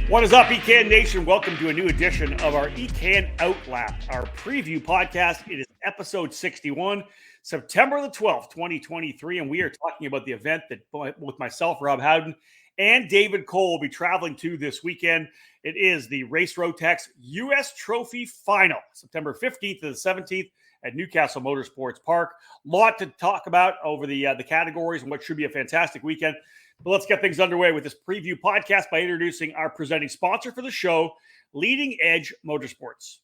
What is up, EKN Nation? Welcome to a new edition of our EKN OutLap, our preview podcast. It is episode 61, September the 12th, 2023, and we are talking about the event that with myself, Rob Howden, and David Cole will be traveling to this weekend. It is the Race Rotax U.S. Trophy Final, September 15th to the 17th at Newcastle Motorsports Park. A lot to talk about over the categories and what should be a fantastic weekend. But let's get things underway with this preview podcast by introducing our presenting sponsor for the show, Leading Edge Motorsports.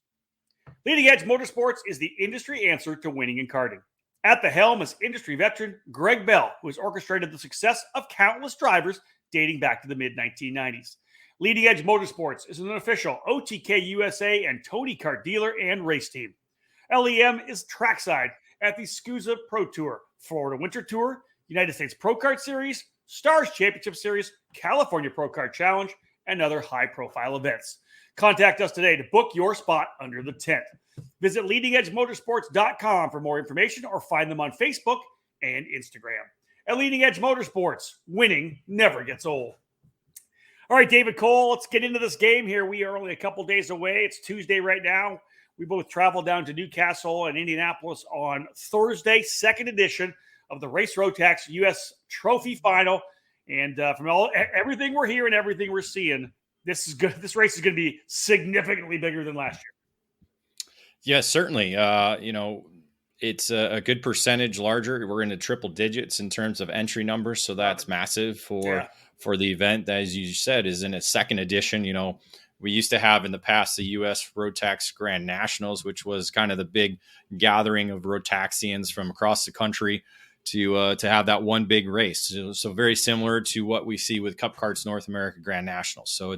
Leading Edge Motorsports is the industry answer to winning in karting. At the helm is industry veteran Greg Bell, who has orchestrated the success of countless drivers dating back to the mid-1990s. Leading Edge Motorsports is an official OTK USA and Tony Kart dealer and race team. LEM is Trackside at the SCUSA Pro Tour, Florida Winter Tour, United States Pro Kart Series, Stars Championship Series, California Pro Kart Challenge, and other high-profile events. Contact us today to book your spot under the tent. Visit leadingedgemotorsports.com for more information or find them on Facebook and Instagram. At Leading Edge Motorsports, winning never gets old. All right, David Cole, let's get into this game here. We are only a couple days away. It's Tuesday right now. We both traveled down to Newcastle and Indianapolis on Thursday, second edition of the Race Rotax U.S. Trophy Final. And from everything we're hearing, everything we're seeing, this is good. This race is going to be significantly bigger than last year. Yes, certainly. It's a good percentage larger. We're in the triple digits in terms of entry numbers. So that's massive for the event that, as you said, is in its second edition. You know, we used to have in the past the U.S. Rotax Grand Nationals, which was kind of the big gathering of Rotaxians from across the country to have that one big race. So very similar to what we see with Cup Karts North America Grand Nationals. So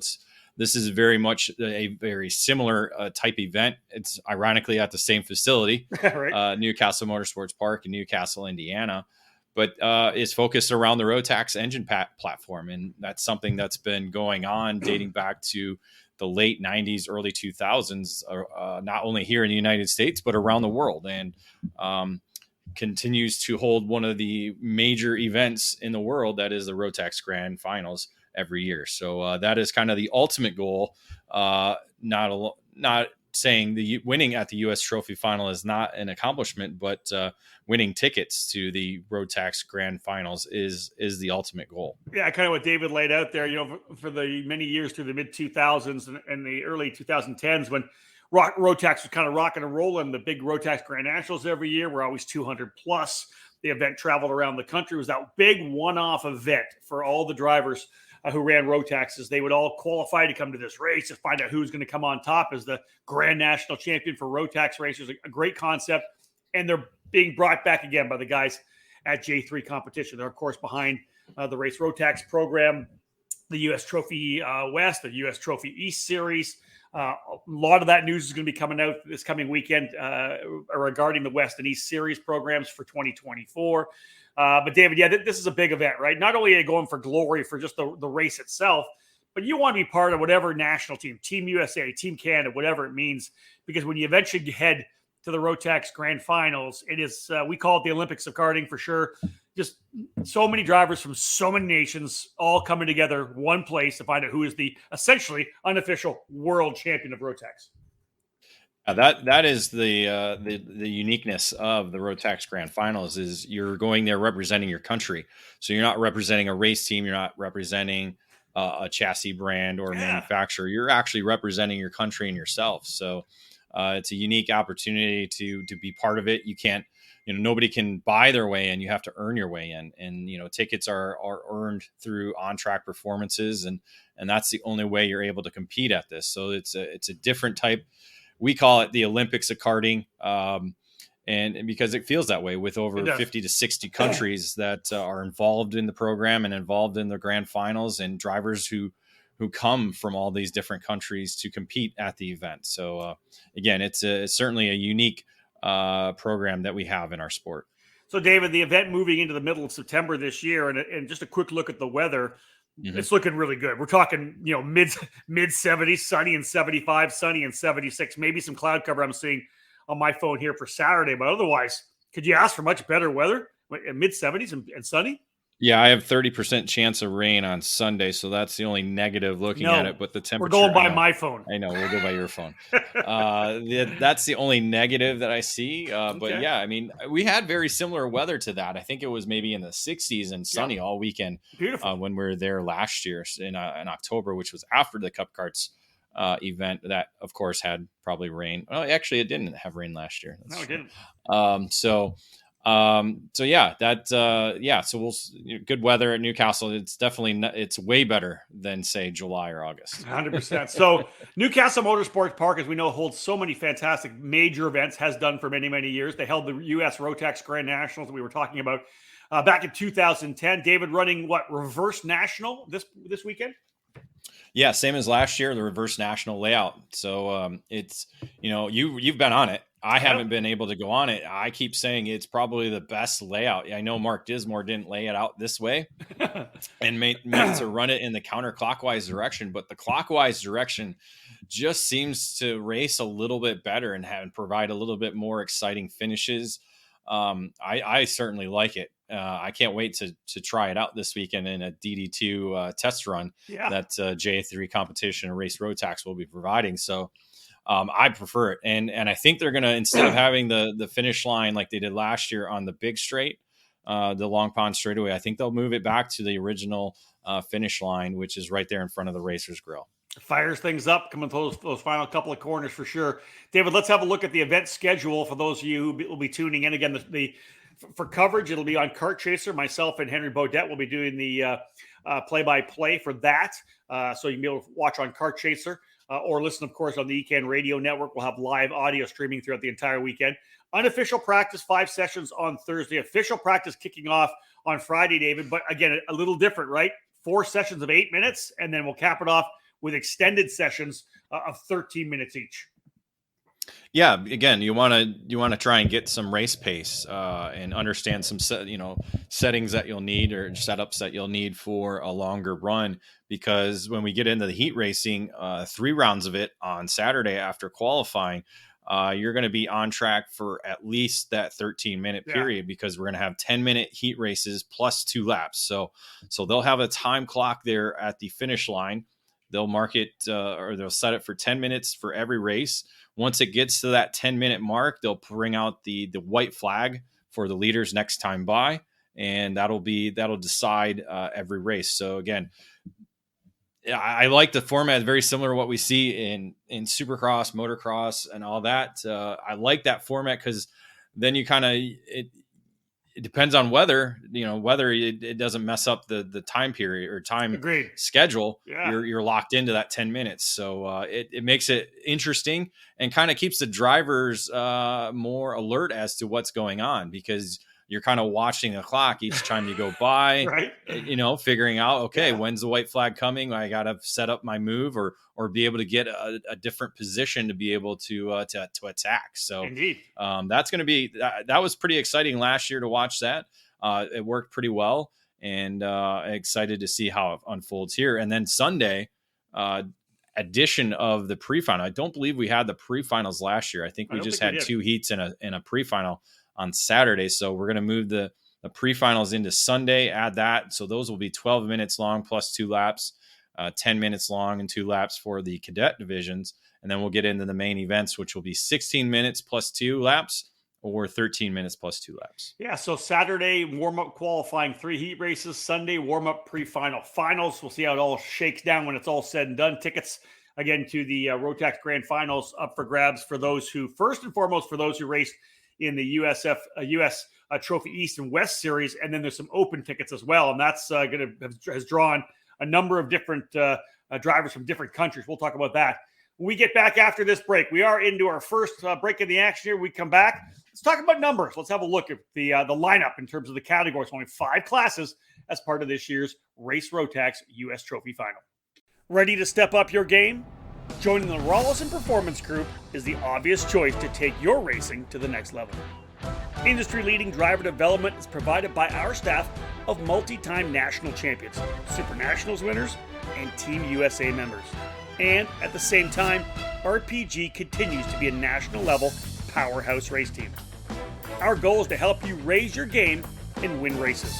this is very much a very similar type event. It's ironically at the same facility, right. Newcastle Motorsports Park in Newcastle, Indiana, but is focused around the Rotax engine platform. And that's something that's been going on dating back to the late 90s, early 2000s, not only here in the United States, but around the world. And continues to hold one of the major events in the world, that is the Rotax Grand Finals every year. So that is kind of the ultimate goal. Not saying the winning at the U.S. Trophy Final is not an accomplishment, but winning tickets to the Rotax Grand Finals is the ultimate goal. Yeah, kind of what David laid out there. You know, for the many years through the mid 2000s and the early 2010s, when Rotax was kind of rocking and rolling, the big Rotax Grand Nationals every year were always 200 plus. The event traveled around the country. It was that big one-off event for all the drivers who ran Rotaxes. They would all qualify to come to this race to find out who's going to come on top as the Grand National Champion for Rotax racers. A great concept. And they're being brought back again by the guys at J3 Competition. They're, of course, behind the Race Rotax program, the U.S. Trophy West, the U.S. Trophy East Series. A lot of that news is going to be coming out this coming weekend regarding the West and East Series programs for 2024. But David, this is a big event, right? Not only are you going for glory for just the race itself, but you want to be part of whatever national team, Team USA, Team Canada, whatever it means, because when you eventually head to the Rotax Grand Finals, it is, we call it the Olympics of karting for sure. Just so many drivers from so many nations all coming together one place to find out who is the essentially unofficial world champion of Rotax. That is the uniqueness of the Rotax Grand Finals is you're going there representing your country. So you're not representing a race team. You're not representing a chassis brand or a manufacturer. You're actually representing your country and yourself. So it's a unique opportunity to be part of it. You can't, nobody can buy their way in. You have to earn your way in, and tickets are earned through on-track performances, and that's the only way you're able to compete at this. So it's a different type. We call it the Olympics of karting, and because it feels that way with over 50 to 60 countries that are involved in the program and involved in the grand finals, and drivers who come from all these different countries to compete at the event. So again, it's certainly a unique program that we have in our sport. So David, the event moving into the middle of September this year, and just a quick look at the weather, it's looking really good. We're talking, mid 70s, sunny and 75, sunny and 76, maybe some cloud cover I'm seeing on my phone here for Saturday, but otherwise, could you ask for much better weather? Mid 70s and sunny? Yeah, I have 30% chance of rain on Sunday, so that's the only negative looking at No, it. But the we're temperature, going by my phone. I know, we'll go by your phone. That's the only negative that I see. But Okay. yeah, I mean, we had very similar weather to that. I think it was maybe in the 60s and Yep. sunny all weekend Beautiful. when we were there last year in October, which was after the Cup Carts event. That, of course, had probably rain. Well, actually, it didn't have rain last year. That's No, it true. didn't. So yeah, so good weather at Newcastle. It's definitely it's way better than say July or August. 100%. So Newcastle Motorsports Park, as we know, holds so many fantastic major events, has done for many, many years. They held the U.S. Rotax Grand Nationals that we were talking about back in 2010. David running reverse national this weekend? Yeah, same as last year, the reverse national layout. So it's, you've been on it. I haven't been able to go on it. I keep saying it's probably the best layout. I know Mark Dismore didn't lay it out this way and meant to run it in the counterclockwise direction, but the clockwise direction just seems to race a little bit better and provide a little bit more exciting finishes. I certainly like it. I can't wait to try it out this weekend in a DD2 test run that J3 Competition and Race Rotax will be providing. So I prefer it. And I think they're going to, instead of having the finish line like they did last year on the big straight, the Long Pond straightaway, I think they'll move it back to the original finish line, which is right there in front of the Racers Grill. Fires things up coming those final couple of corners for sure. David, let's have a look at the event schedule for those of you who will be tuning in. Again, for coverage, it'll be on Kart Chaser. Myself and Henry Beaudet will be doing the play-by-play for that. So you can be able to watch on Kart Chaser or listen, of course, on the EKN Radio Network. We'll have live audio streaming throughout the entire weekend. Unofficial practice, 5 sessions on Thursday. Official practice kicking off on Friday, David. But again, a little different, right? 4 sessions of 8 minutes, and then we'll cap it off with extended sessions of 13 minutes each. Yeah, again, you want to try and get some race pace and understand some settings that you'll need or setups that you'll need for a longer run, because when we get into the heat racing, 3 rounds of it on Saturday after qualifying, you're going to be on track for at least that 13-minute period, because we're going to have 10-minute heat races plus 2 laps. So they'll have a time clock there at the finish line. They'll mark it or they'll set it for 10 minutes for every race. Once it gets to that 10-minute mark, they'll bring out the white flag for the leaders next time by, and that'll decide every race. So again, I like the format. Very similar to what we see in Supercross, motocross, and all that. I like that format because then you kind of it depends on whether it doesn't mess up the time period or time schedule. You're locked into that 10 minutes. So it makes it interesting and kind of keeps the drivers more alert as to what's going on, because you're kind of watching the clock each time you go by, right? Figuring out, when's the white flag coming? I got to set up my move or be able to get a different position to be able to attack. So indeed, that's going to be, that was pretty exciting last year to watch that. It worked pretty well, and excited to see how it unfolds here. And then Sunday, edition of the pre-final. I don't believe we had the pre-finals last year. I think we just had 2 heats in a pre-final on Saturday. So we're going to move the pre-finals into Sunday, add that. So those will be 12 minutes long plus 2 laps, 10 minutes long and 2 laps for the cadet divisions. And then we'll get into the main events, which will be 16 minutes plus 2 laps or 13 minutes plus 2 laps. Yeah. So Saturday, warm-up qualifying, 3 heat races. Sunday, warm-up pre-final finals. We'll see how it all shakes down when it's all said and done. Tickets, again, to the Rotax Grand Finals up for grabs for those who, first and foremost, for those who raced in the US Trophy East and West Series, and then there's some open tickets as well, and that's has drawn a number of different drivers from different countries. We'll talk about that when we get back after this break. We are into our first break of the action here. We come back. Let's talk about numbers. Let's have a look at the lineup in terms of the categories. Only 5 classes as part of this year's Race Rotax US Trophy Final. Ready to step up your game? Joining the Rawlison Performance Group is the obvious choice to take your racing to the next level. Industry-leading driver development is provided by our staff of multi-time national champions, Super Nationals winners, and Team USA members. And at the same time, RPG continues to be a national-level powerhouse race team. Our goal is to help you raise your game and win races.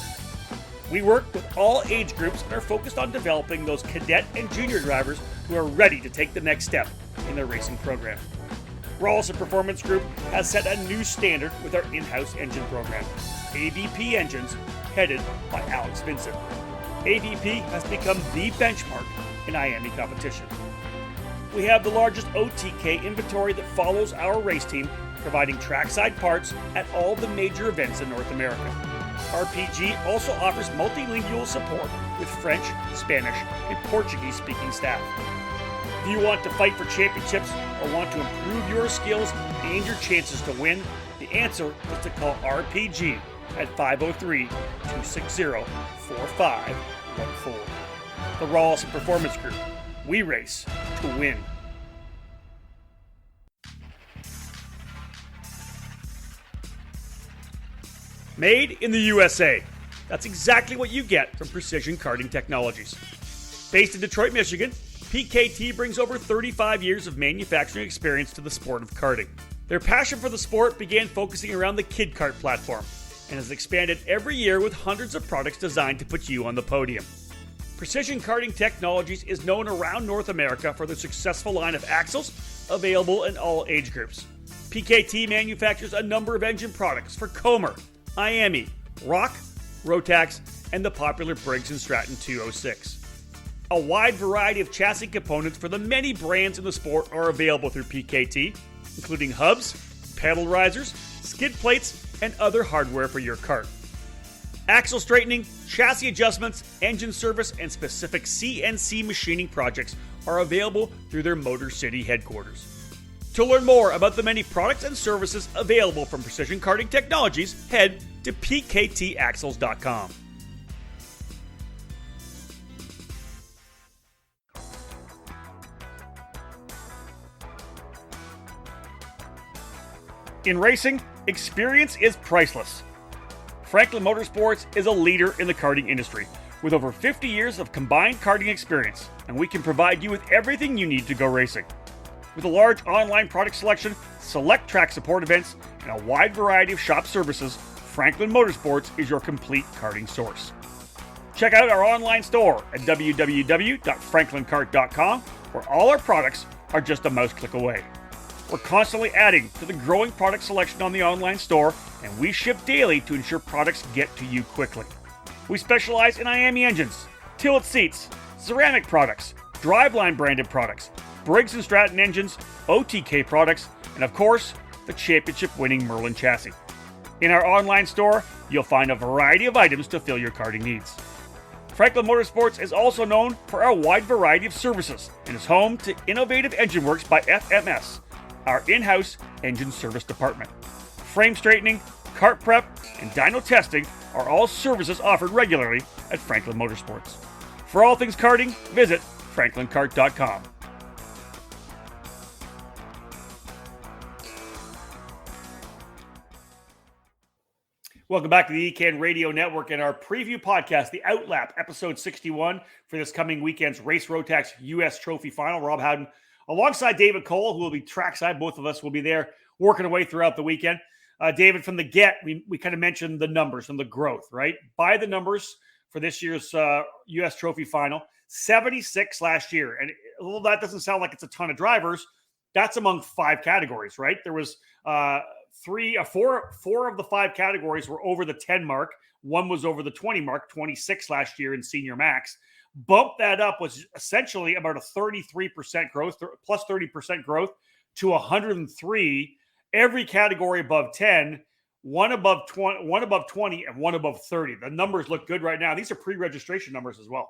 We work with all age groups and are focused on developing those cadet and junior drivers who are ready to take the next step in their racing program. Rawlson Performance Group has set a new standard with our in-house engine program, AVP Engines, headed by Alex Vincent. AVP has become the benchmark in IAME competition. We have the largest OTK inventory that follows our race team, providing trackside parts at all the major events in North America. RPG also offers multilingual support with French, Spanish, and Portuguese-speaking staff. If you want to fight for championships or want to improve your skills and your chances to win, the answer is to call RPG at 503-260-4514. The Rawlson Performance Group. We race to win. Made in the USA. That's exactly what you get from Precision Karting Technologies. Based in Detroit, Michigan, PKT brings over 35 years of manufacturing experience to the sport of karting. Their passion for the sport began focusing around the Kid Kart platform and has expanded every year with hundreds of products designed to put you on the podium. Precision Karting Technologies is known around North America for their successful line of axles available in all age groups. PKT manufactures a number of engine products for Comer, IAME, Rock, Rotax, and the popular Briggs & Stratton 206. A wide variety of chassis components for the many brands in the sport are available through PKT, including hubs, pedal risers, skid plates, and other hardware for your kart. Axle straightening, chassis adjustments, engine service, and specific CNC machining projects are available through their Motor City headquarters. To learn more about the many products and services available from Precision Karting Technologies, head to pktaxles.com. In racing, experience is priceless. Franklin Motorsports is a leader in the karting industry with over 50 years of combined karting experience, and we can provide you with everything you need to go racing. With a large online product selection, select track support events, and a wide variety of shop services, Franklin Motorsports is your complete karting source. Check out our online store at www.franklinkart.com, where all our products are just a mouse click away. We're constantly adding to the growing product selection on the online store, and we ship daily to ensure products get to you quickly. We specialize in IAME engines, tilt seats, ceramic products, driveline branded products, Briggs & Stratton engines, OTK products, and of course, the championship-winning Merlin chassis. In our online store, you'll find a variety of items to fill your karting needs. Franklin Motorsports is also known for our wide variety of services and is home to Innovative Engine Works by FMS, our in-house engine service department. Frame straightening, kart prep, and dyno testing are all services offered regularly at Franklin Motorsports. For all things karting, visit franklinkart.com. Welcome back to the EKN Radio Network and our preview podcast, the OutLap, episode 61 for this coming weekend's Race Rotax U.S. Trophy Final. Rob Howden alongside David Cole, who will be trackside. Both of us will be there working away throughout the weekend. David, from the get, we kind of mentioned the numbers and the growth, right? By the numbers for this year's U.S. Trophy Final, 76 last year. And although that doesn't sound like it's a ton of drivers, that's among 5 categories, right? There was four of the 5 categories were over the 10 mark. One was over the 20 mark, 26 last year in Senior Max. Bump that up was essentially about a 33% growth, plus 30% growth to 103. Every category above 10, one above 20, and one above 30. The numbers look good right now. These are pre-registration numbers as well.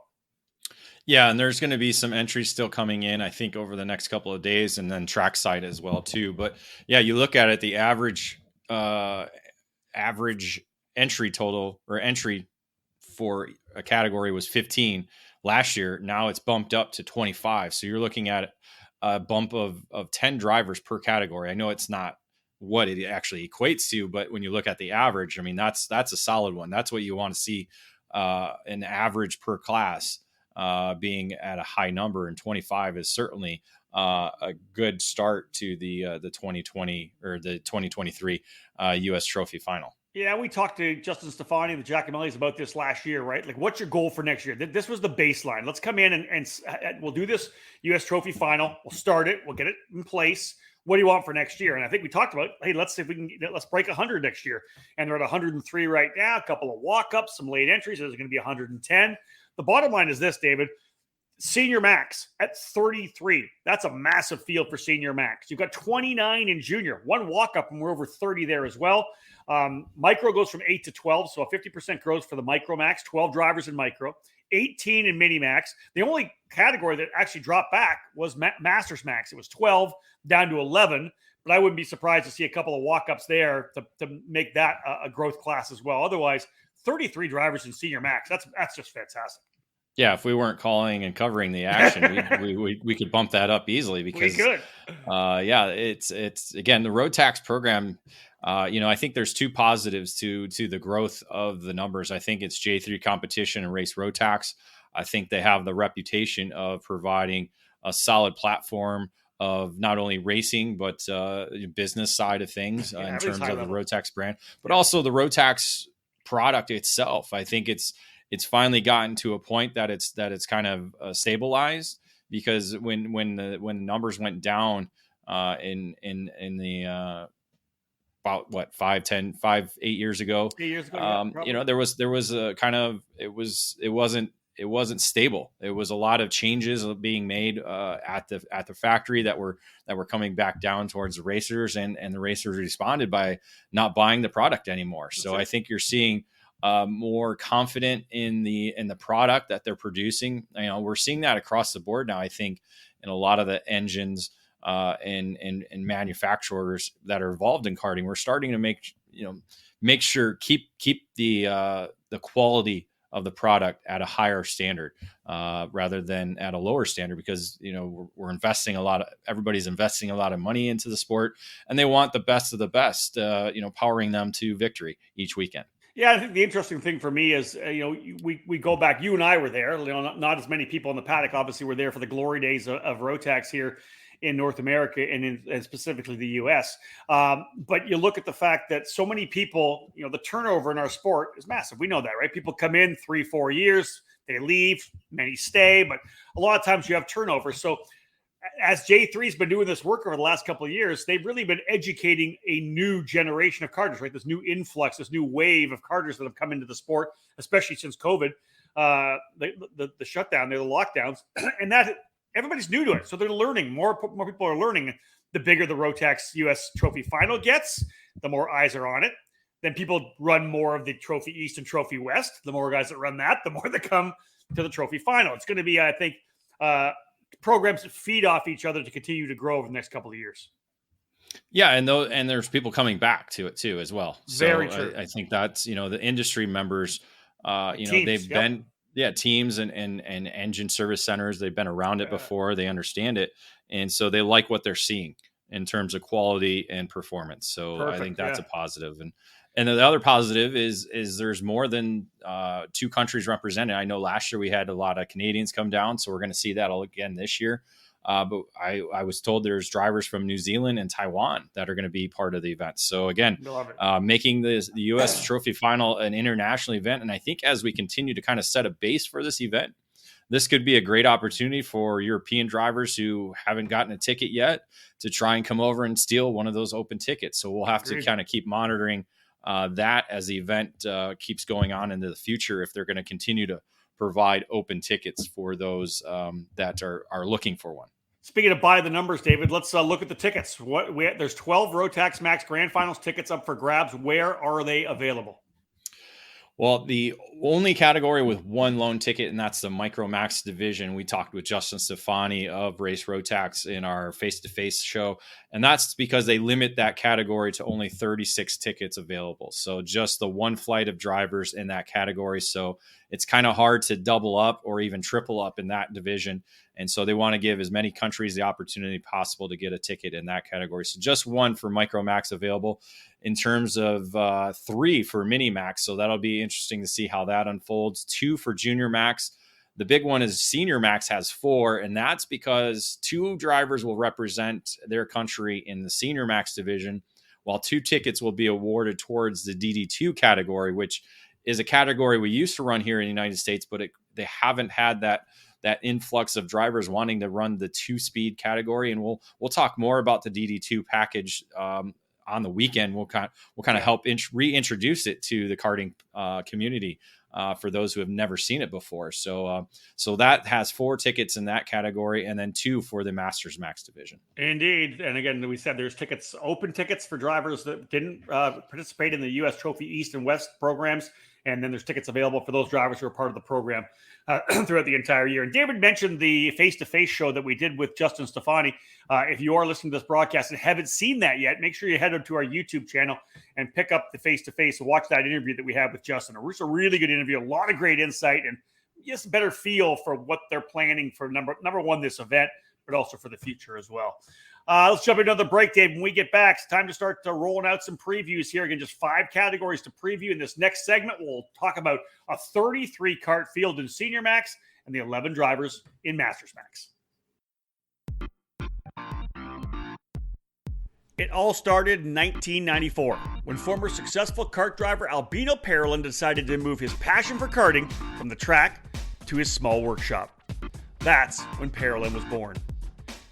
Yeah, and there's going to be some entries still coming in, I think, over the next couple of days, and then trackside as well too. But yeah, you look at it, the average entry total or entry for a category was 15 last year. Now it's bumped up to 25. So you're looking at a bump of 10 drivers per category. I know it's not what it actually equates to, but when you look at the average, I mean, that's a solid one. That's what you want to see, an average per class being at a high number, and 25 is certainly a good start to the 2020 or the 2023 U.S. Trophy Final. Yeah, we talked to Justin Stefani and the Giacomellis about this last year, right? Like, what's your goal for next year? This was the baseline. Let's come in and we'll do this U.S. Trophy final. We'll start it. We'll get it in place. What do you want for next year? And I think we talked about, hey, let's see if we can let's break 100 next year. And they're at 103 right now. A couple of walk-ups, some late entries. There's going to be 110. The bottom line is this, David. Senior max at 33. That's a massive field for senior max. You've got 29 in junior, one walk up, and we're over 30 there as well. Micro goes from 8 to 12, so a 50% growth for the micro max, 12 drivers in micro, 18 in mini max. The only category that actually dropped back was masters max. It was 12 down to 11, but I wouldn't be surprised to see a couple of walk ups there to make that a growth class as well. Otherwise, 33 drivers in senior max. That's just fantastic. Yeah, if we weren't calling and covering the action, we could bump that up easily because, yeah, it's again the Rotax program. I think there's two positives to the growth of the numbers. I think it's J3 competition and race Rotax. I think they have the reputation of providing a solid platform of not only racing but business side of things in terms of the Rotax brand, but also the Rotax product itself. I think it's finally gotten to a point that it's kind of stabilized, because when the numbers went down in the about 8 years ago, there was a kind of it wasn't stable. It was a lot of changes being made at the factory that were coming back down towards the racers, and the racers responded by not buying the product anymore. So I think you're seeing more confident in the product that they're producing. We're seeing that across the board now. I think in a lot of the engines and manufacturers that are involved in karting, we're starting to make sure keep the quality of the product at a higher standard rather than at a lower standard, because we're investing everybody's investing a lot of money into the sport, and they want the best of the best, powering them to victory each weekend. Yeah, I think the interesting thing for me is, we go back. You and I were there. Not as many people in the paddock, obviously, were there for the glory days of Rotax here in North America and specifically the U.S. But you look at the fact that so many people, the turnover in our sport is massive. We know that, right? People come in 3-4 years, they leave, many stay, but a lot of times you have turnover. So as J3's been doing this work over the last couple of years, they've really been educating a new generation of karters, right? This new influx, this new wave of karters that have come into the sport, especially since COVID, the shutdown, the lockdowns, and that everybody's new to it. So they're learning. More people are learning. The bigger the Rotax US Trophy Final gets, the more eyes are on it. Then people run more of the Trophy East and Trophy West. The more guys that run that, the more they come to the Trophy Final. It's going to be, I think, programs that feed off each other to continue to grow over the next couple of years. Yeah, and there's people coming back to it too as well. So very true. I think that's the industry members. Teams, they've been teams and engine service centers. They've been around it before. They understand it, and so they like what they're seeing in terms of quality and performance. So perfect, I think that's a positive. And the other positive is there's more than 2 countries represented. I know last year we had a lot of Canadians come down, so we're going to see that all again this year. But I was told there's drivers from New Zealand and Taiwan that are going to be part of the event. So again, making the U.S. Trophy Final an international event. And I think as we continue to kind of set a base for this event, this could be a great opportunity for European drivers who haven't gotten a ticket yet to try and come over and steal one of those open tickets. So we'll have to kind of keep monitoring that as the event keeps going on into the future, if they're going to continue to provide open tickets for those that are looking for one. Speaking of by the numbers, David, let's look at the tickets. There's 12 Rotax Max Grand Finals tickets up for grabs. Where are they available? Well, the only category with one lone ticket, and that's the Micro Max division. We talked with Justin Stefani of Race Rotax in our face-to-face show, and that's because they limit that category to only 36 tickets available. So just the one flight of drivers in that category. So it's kind of hard to double up or even triple up in that division. And so they want to give as many countries the opportunity possible to get a ticket in that category. So just one for Micro Max available, in terms of 3 for Mini Max. So that'll be interesting to see how that unfolds. 2 for Junior Max. The big one is Senior Max has 4, and that's because 2 drivers will represent their country in the Senior Max division, while 2 tickets will be awarded towards the DD2 category, which is a category we used to run here in the United States, but they haven't had that influx of drivers wanting to run the 2-speed category. And we'll talk more about the DD2 package on the weekend. We'll kind of help reintroduce it to the karting community for those who have never seen it before. So that has 4 tickets in that category, and then 2 for the Masters Max division. Indeed. And again, we said there's open tickets for drivers that didn't participate in the U.S. Trophy East and West programs. And then there's tickets available for those drivers who are part of the program throughout the entire year. And David mentioned the face-to-face show that we did with Justin Stefani. If you are listening to this broadcast and haven't seen that yet, make sure you head up to our YouTube channel and pick up the face-to-face and watch that interview that we had with Justin. It was a really good interview, a lot of great insight, and just a better feel for what they're planning for number one, this event, but also for the future as well. Let's jump into another break, Dave. When we get back, it's time to start rolling out some previews here. Again, just 5 categories to preview. In this next segment, we'll talk about a 33 kart field in Senior Max and the 11 drivers in Masters Max. It all started in 1994 when former successful kart driver Albino Parolin decided to move his passion for karting from the track to his small workshop. That's when Parolin was born.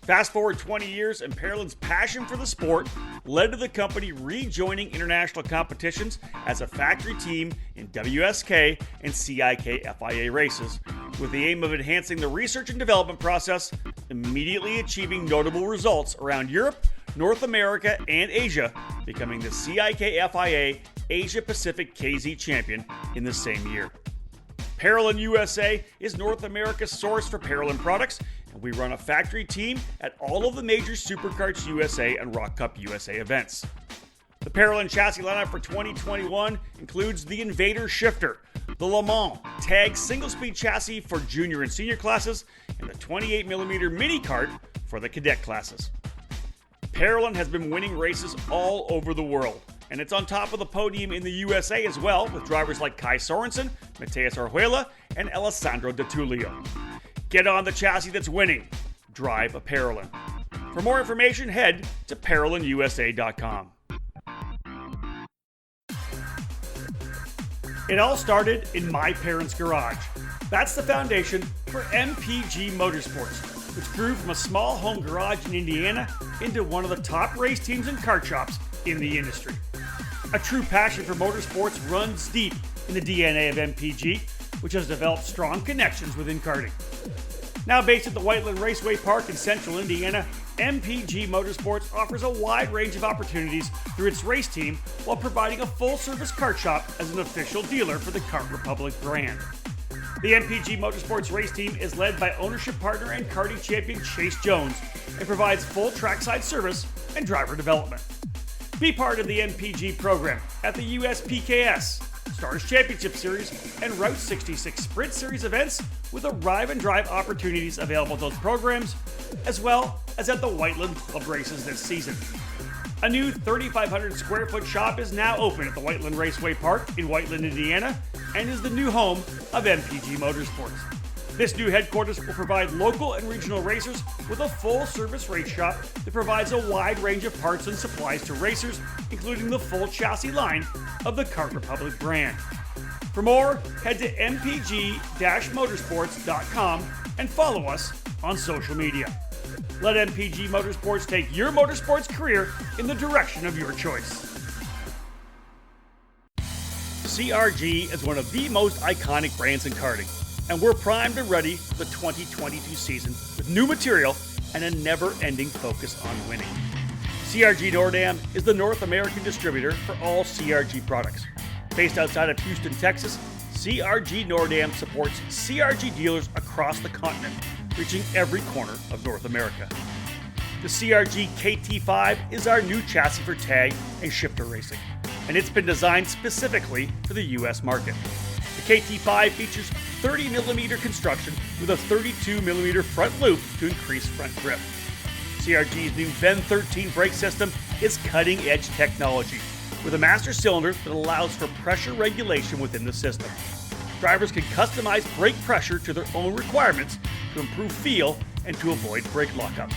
Fast forward 20 years, and Parolin's passion for the sport led to the company rejoining international competitions as a factory team in WSK and CIK FIA races, with the aim of enhancing the research and development process, immediately achieving notable results around Europe, North America, and Asia, becoming the CIK FIA Asia Pacific KZ champion in the same year. Parolin USA is North America's source for Parolin products, and we run a factory team at all of the major Superkarts USA and Rock Cup USA events. The Parolin chassis lineup for 2021 includes the Invader Shifter, the Le Mans Tag single-speed chassis for junior and senior classes, and the 28mm mini kart for the cadet classes. Parolin has been winning races all over the world, and it's on top of the podium in the USA as well, with drivers like Kai Sorensen, Mateus Orjuela, and Alessandro De Tullio. Get on the chassis that's winning. Drive a Parolin. For more information, head to ParolinUSA.com. It all started in my parents' garage. That's the foundation for MPG Motorsports, which grew from a small home garage in Indiana into one of the top race teams and kart shops in the industry. A true passion for motorsports runs deep in the DNA of MPG, which has developed strong connections within karting. Now based at the Whiteland Raceway Park in central Indiana, MPG Motorsports offers a wide range of opportunities through its race team while providing a full-service kart shop as an official dealer for the Kart Republic brand. The MPG Motorsports race team is led by ownership partner and karting champion Chase Jones and provides full trackside service and driver development. Be part of the MPG program at the USPKS, Stars Championship Series, and Route 66 Sprint Series events with arrive and drive opportunities available at those programs, as well as at the Whiteland Club races this season. A new 3,500 square foot shop is now open at the Whiteland Raceway Park in Whiteland, Indiana, and is the new home of MPG Motorsports. This new headquarters will provide local and regional racers with a full-service race shop that provides a wide range of parts and supplies to racers, including the full chassis line of the Kart Republic brand. For more, head to mpg-motorsports.com and follow us on social media. Let MPG Motorsports take your motorsports career in the direction of your choice. CRG is one of the most iconic brands in karting, and we're primed and ready for the 2022 season with new material and a never-ending focus on winning. CRG Nordam is the North American distributor for all CRG products. Based outside of Houston, Texas, CRG Nordam supports CRG dealers across the continent, reaching every corner of North America. The CRG KT5 is our new chassis for tag and shifter racing, and it's been designed specifically for the US market. The KT5 features 30mm construction with a 32mm front loop to increase front grip. CRG's new Ben 13 brake system is cutting-edge technology with a master cylinder that allows for pressure regulation within the system. Drivers can customize brake pressure to their own requirements to improve feel and to avoid brake lockup.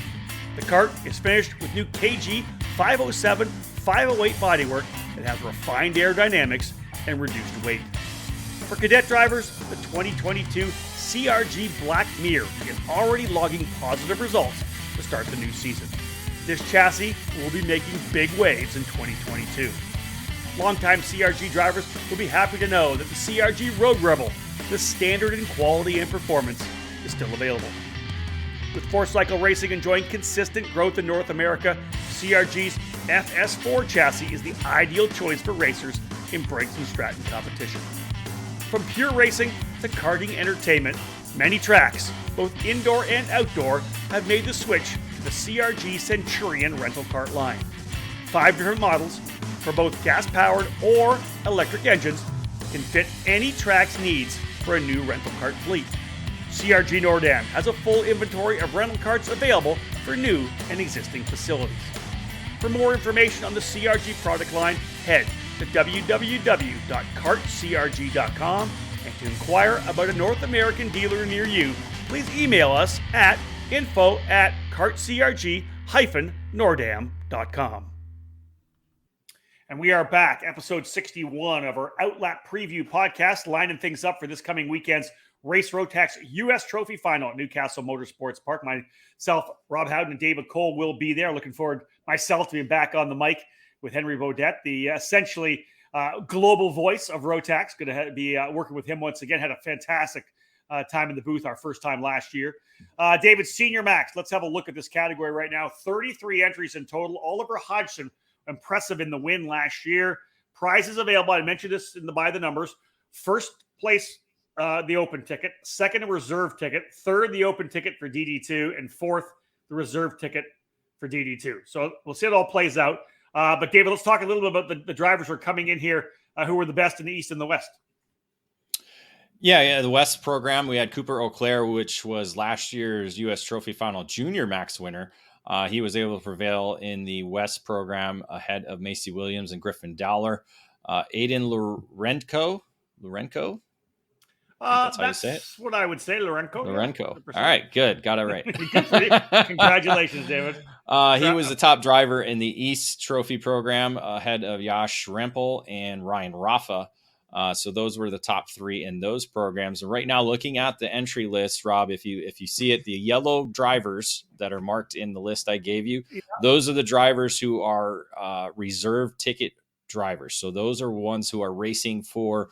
The kart is finished with new KG 507 508 bodywork that has refined aerodynamics and reduced weight. For cadet drivers, the 2022 CRG Black Mirror is already logging positive results to start the new season. This chassis will be making big waves in 2022. Longtime CRG drivers will be happy to know that the CRG Road Rebel, the standard in quality and performance, is still available. With 4-cycle racing enjoying consistent growth in North America, CRG's FS4 chassis is the ideal choice for racers in Briggs & Stratton competition. From pure racing to karting entertainment, many tracks, both indoor and outdoor, have made the switch to the CRG Centurion rental kart line. 5 different models for both gas-powered or electric engines can fit any track's needs for a new rental kart fleet. CRG Nordam has a full inventory of rental karts available for new and existing facilities. For more information on the CRG product line, head to www.kartcrg.com, and to inquire about a North American dealer near you, please email us at info@kartcrg-nordam.com. And we are back, episode 61 of our OutLap preview podcast, lining things up for this coming weekend's Race Rotax U.S. Trophy Final at Newcastle Motorsports Park. Myself, Rob Howden, and David Cole will be there. Looking forward myself to being back on the mic with Henry Baudette, the essentially global voice of Rotax. Going to be working with him once again. Had a fantastic time in the booth, our first time last year. David, Senior Max, let's have a look at this category right now. 33 entries in total. Oliver Hodgson, impressive in the win last year. Prizes available. I mentioned this in the by the numbers. First place, the open ticket. Second, a reserve ticket. Third, the open ticket for DD2. And fourth, the reserve ticket for DD2. So we'll see how it all plays out. But David, let's talk a little bit about the drivers who are coming in here, who were the best in the East and the West. Yeah, the West program, we had Cooper Auclair, which was last year's U.S. Trophy Final Junior Max winner. He was able to prevail in the West program ahead of Macy Williams and Griffin Dowler. Aiden Lourenco? That's how you say it. That's what I would say, Lourenco. Lourenco. All right, good. Got it right. Congratulations, David. He was the top driver in the East Trophy program ahead of Yash Rempel and Ryan Rafa. So those were the top 3 in those programs. And right now, looking at the entry list, Rob, if you see it, the yellow drivers that are marked in the list I gave you, those are the drivers who are reserve ticket drivers. So those are ones who are racing for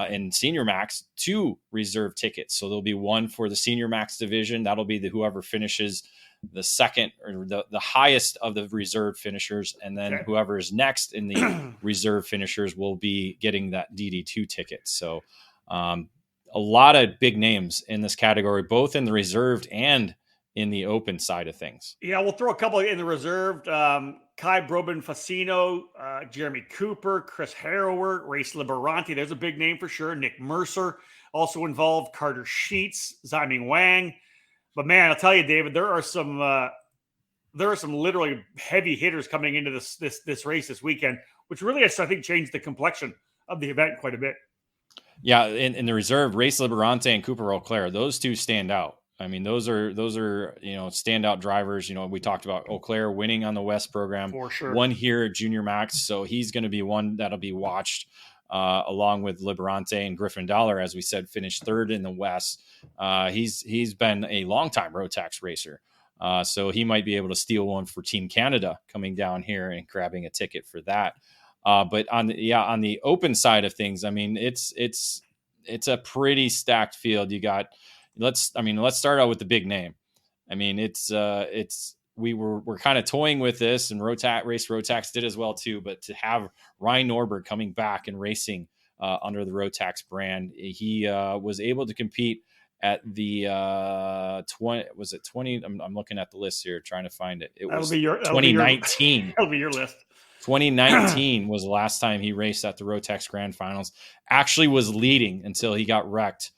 in Senior Max 2 reserve tickets. So there'll be one for the Senior Max division. That'll be whoever finishes the second or the highest of the reserve finishers. And then whoever is next in the reserve finishers will be getting that DD2 ticket. So a lot of big names in this category, both in the reserved and in the open side of things. Yeah, we'll throw a couple in the reserved. Kai Broben Facino, Jeremy Cooper, Chris Harrower, Race Liberanti. There's a big name for sure. Nick Mercer also involved. Carter Sheets, Ziming Wang. But man, I'll tell you, David, there are some literally heavy hitters coming into this race this weekend, which really, I think, changed the complexion of the event quite a bit. Yeah, in the reserve, Race Liberanti and Cooper Auclair, those two stand out. I mean, those are standout drivers. We talked about Auclair winning on the West program, for sure. One here at Junior Max, so he's going to be one that'll be watched along with Liberanti and Griffin Dollar, as we said, finished 3rd in the West. He's been a longtime Rotax racer, so he might be able to steal one for Team Canada coming down here and grabbing a ticket for that. But on the open side of things, I mean, it's a pretty stacked field. You got. Let's start out with the big name. I mean, we're kind of toying with this, and Rotax did as well too. But to have Ryan Norberg coming back and racing under the Rotax brand, he was able to compete at the 20. Was it 20? I'm looking at the list here, trying to find it. It was 2019. That'll be your list. 2019 was the last time he raced at the Rotax Grand Finals. Actually, was leading until he got wrecked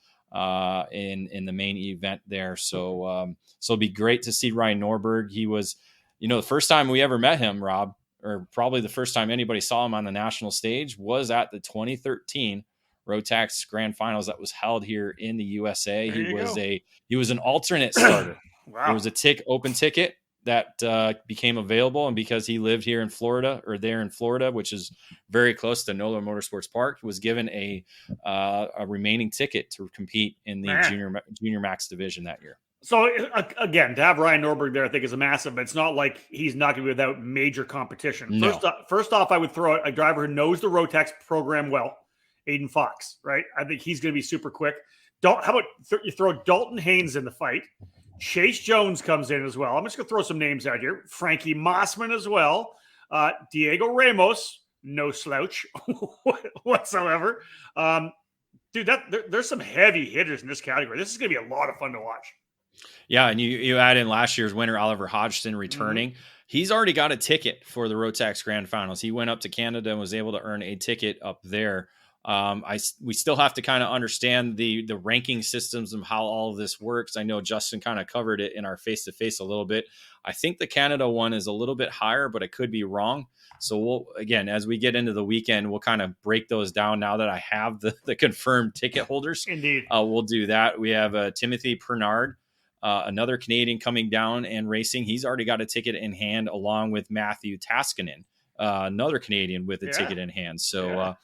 in the main event there. So it'd be great to see Ryan Norberg. He was, the first time we ever met him, Rob, or probably the first time anybody saw him on the national stage, was at the 2013 Rotax Grand Finals that was held here in the USA. He was an alternate starter. Wow. It was a open ticket. that became available, and because he lived here in Florida or there in Florida, which is very close to Nola Motorsports Park, was given a remaining ticket to compete in the junior max division that year. So again, to have Ryan Norberg there, I think is a massive. But it's not like he's not going to be without major competition. No. First off, I would throw a driver who knows the Rotax program well, Aiden Fox. Right, I think he's going to be super quick. How about you throw Dalton Haynes in the fight? Chase Jones comes in as well. I'm just going to throw some names out here. Frankie Mossman as well. Diego Ramos, no slouch whatsoever. Dude, there's some heavy hitters in this category. This is going to be a lot of fun to watch. Yeah, and you add in last year's winner, Oliver Hodgson, returning. Mm-hmm. He's already got a ticket for the Rotax Grand Finals. He went up to Canada and was able to earn a ticket up there. We still have to kind of understand the ranking systems and how all of this works. I know Justin kind of covered it in our face-to-face a little bit. I think the Canada one is a little bit higher, but I could be wrong. So we'll, again, as we get into the weekend, we'll kind of break those down now that I have the confirmed ticket holders. Indeed. We'll do that. We have Timothy Pernard, another Canadian coming down and racing. He's already got a ticket in hand, along with Matthew Taskinen, another Canadian with a ticket in hand. So,